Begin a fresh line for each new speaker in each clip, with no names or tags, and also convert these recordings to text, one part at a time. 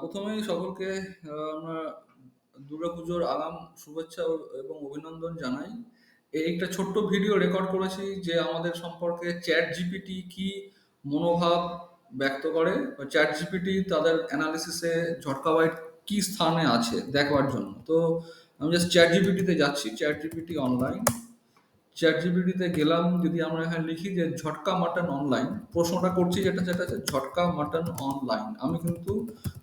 প্রথমেই সকলকে আমরা দুর্গাপুজোর আগাম শুভেচ্ছা এবং অভিনন্দন জানাই। একটা ছোট্ট ভিডিও রেকর্ড করেছি যে আমাদের সম্পর্কে ChatGPT কি মনোভাব ব্যক্ত করে বা ChatGPT তাদের অ্যানালিসিসে ঝটকা বাইট কি স্থানে আছে দেখবার জন্য। তো আমি জাস্ট ChatGPT তে যাচ্ছি, ChatGPT অনলাইন। চ্যাটজিপিটিতে গেলাম, যদি আমরা এখানে লিখি যে ঝটকা মাটন অনলাইন, প্রশ্নটা করছি যেটা হচ্ছে ঝটকা মাটন অনলাইন। আমি কিন্তু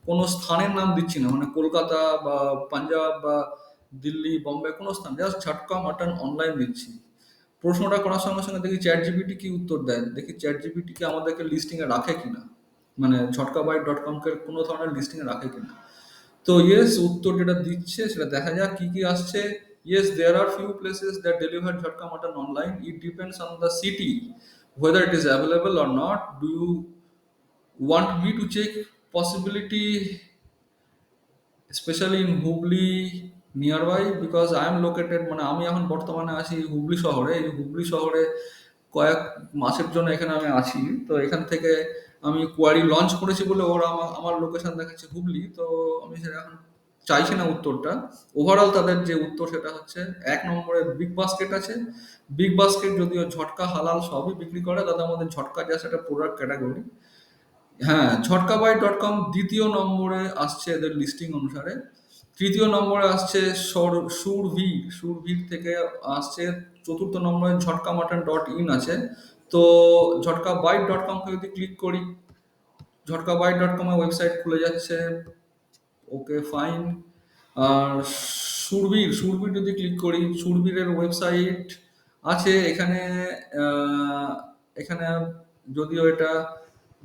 কোনো স্থানের নাম দিচ্ছি না, মানে কলকাতা বা পাঞ্জাব বা দিল্লি বোম্বে কোনো স্থান, জাস্ট ঝটকা মাটন অনলাইন দিচ্ছি। প্রশ্নটা করার সঙ্গে সঙ্গে দেখি চ্যাটজিপিটি কি উত্তর দেয়, দেখি চ্যাটজিপিটি কি আমাদেরকে লিস্টিংয়ে রাখে কিনা, মানে ঝটকা বাইট ডট কমকে কোনো ধরনের লিস্টিংয়ে রাখে কিনা। তো ইয়েস, উত্তর যেটা দিচ্ছে সেটা দেখা যাক কি কি আসছে। Yes, there are few places that deliver jhatka mutton online. It depends on the city whether it is available or not. Do you want me to check possibility, especially in Hubli nearby? Because I am located, মানে আমি এখন বর্তমানে আছি হুগলি শহরে। এই হুগলি শহরে কয়েক মাসের জন্য এখানে আমি আছি। তো এখান থেকে আমি কোয়ারি লঞ্চ করেছি বলে ওরা আমার লোকেশন দেখাচ্ছে হুগলি। তো আমি সেটা এখন চাইছি না উত্তরটা। ওভারঅল তাদের যে উত্তর সেটা হচ্ছে ১ নম্বরে বিগ বাস্কেট আছে। বিগ বাস্কেট যদিও ঝটকা, হালাল সবই বিক্রি করে, তাদের মধ্যে ঝটকা জাস্ট একটা প্রোডাক্ট ক্যাটাগরি। হ্যাঁ, ঝটকাবাই.com দ্বিতীয় নম্বরে আসছে এদের লিস্টিং অনুসারে। তৃতীয় নম্বরে আসছে সুরভীর। সুরভীর থেকে আসছে চতুর্থ নম্বরে ঝটকা মাটন ডট ইন আছে। তো ঝটকাবাই.com কে যদি ক্লিক করি, ঝটকাবাই.com এর ওয়েবসাইট খুলে যাচ্ছে। ওকে, ফাইন। আর সুরভীর যদি ক্লিক করি, সুরভীরের ওয়েবসাইট আছে এখানে। আহ, এখানে যদিও এটা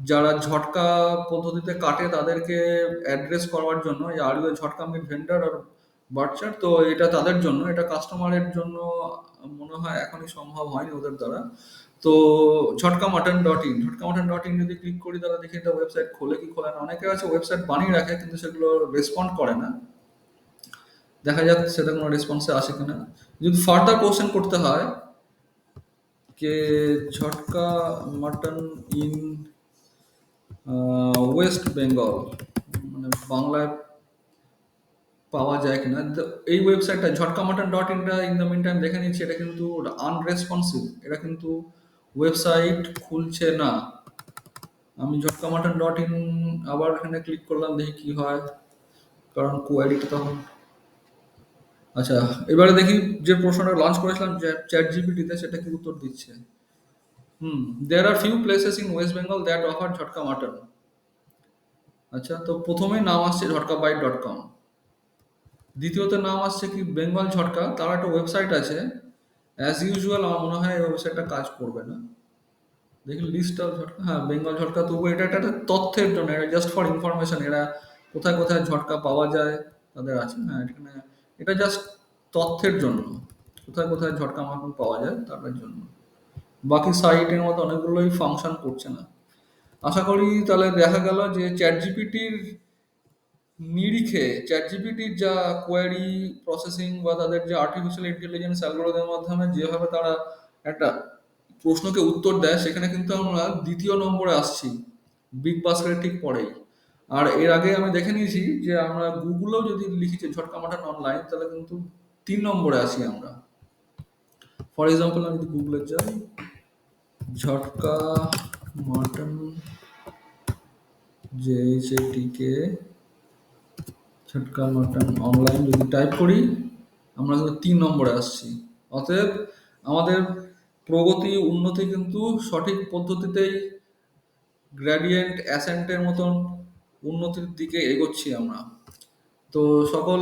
যারা ঝটকা পদ্ধতিতে কাটে তাদেরকে অ্যাড্রেস করবার জন্য, আর ইউ ঝটকা মিট ভেন্ডার আর বার্চার, তো এটা তাদের জন্য, এটা কাস্টমারের জন্য মনে হয় এখনই সম্ভব হয়নি ওদের দ্বারা। তো ঝটকা মাটন ডট ইন যদি ক্লিক করি, তাহলে দেখি এটা ওয়েবসাইট খোলে কি খোলে না। অনেকে আছে ওয়েবসাইট বানিয়ে রাখে কিন্তু সেগুলো রেসপন্ড করে না। দেখা যাক সেটা কোনো রেসপন্সে আসে কিনা। যদি ফার্দার কোশ্চেন করতে হয় যে ঝটকা মাটন ইন ওয়েস্ট বেঙ্গল, মানে বাংলায় পাওয়া যায় কিনা। তো এই ওয়েবসাইটটা ঝটকা মাটন ডট ইনটা ইন দ্য মিন টাইম দেখে নিচ্ছি, এটা কিন্তু আনরেসপন্সিভ, এটা কিন্তু ওয়েবসাইট খুলছে না। আমি ঝটকা মাটন ডট ইন আবার এখানে ক্লিক করলাম, দেখি কি হয়, কারণ কোয়ারিটা তখন। আচ্ছা, এবারে দেখি যে প্রশ্নটা লঞ্চ করেছিলাম চ্যাট জিপিটিতে সেটা কি উত্তর দিচ্ছে। There are few places in West Bengal that offer jhatka mutton. আচ্ছা, তো প্রথমেই নাম আসছে ঝটকাবাইট.com, দ্বিতীয়ত নাম আসছে কি বেঙ্গল ঝটকা, তার একটা ওয়েবসাইট আছে। অ্যাজ ইউজুয়াল আমার মনে হয় এই ওয়েবসাইটটা কাজ করবে না। দেখি লিস্ট অফ ঝটকা, হ্যাঁ বেঙ্গল ঝটকা, তবু এটা একটা তথ্যের জন্য, এটা জাস্ট ফর ইনফরমেশন। এরা কোথায় কোথায় ঝটকা পাওয়া যায় তাদের আছে, হ্যাঁ এখানে এটা জাস্ট তথ্যের জন্য, কোথায় কোথায় ঝটকা মাটন পাওয়া যায় তাদের জন্য। বাকি সাইটের মতো অনেকগুলোই ফাংশন করছে না। আশা করি তাহলে দেখা গেল যে চ্যাটজিপিটির নিরিখে, চ্যাটজিপিটির যা কোয়ারি প্রসেসিং বা তাদের যে আর্টিফিশিয়াল ইন্টেলিজেন্স অ্যালগোরিদমের মাধ্যমে যেভাবে তারা একটা প্রশ্নকে উত্তর দেয়, সেখানে কিন্তু আমরা দ্বিতীয় নম্বরে আসছি, বিগ বাস্কেটের ঠিক পরেই। আর এর আগে আমি দেখে নিয়েছি যে আমরা গুগলেও যদি লিখি যে ঝটকা মাটন অনলাইন, তাহলে কিন্তু ৩ নম্বরে আসি আমরা। ফর এক্সাম্পল আমি যদি গুগলে যাই, ঝটকা মাটন JHATK ঝটকা মাটন অনলাইন যদি টাইপ করি, আমরা কিন্তু ৩ নম্বরে আসছি। অতএব আমাদের প্রগতি উন্নতি কিন্তু সঠিক পদ্ধতিতেই গ্রেডিয়েন্ট অ্যাসেন্টের মতন উন্নতির দিকে এগোচ্ছি আমরা। তো সকল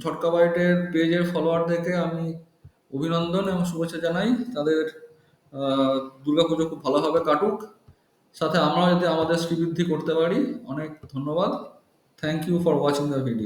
ঝটকা বাইটের পেজের ফলোয়ারদেরকে আমি অভিনন্দন এবং শুভেচ্ছা জানাই। তাদের দুর্গাপুজো খুব ভালোভাবে কাটুক, সাথে আমরাও যদি আমাদের শ্রীবৃদ্ধি করতে পারি। অনেক ধন্যবাদ। Thank you for watching the video.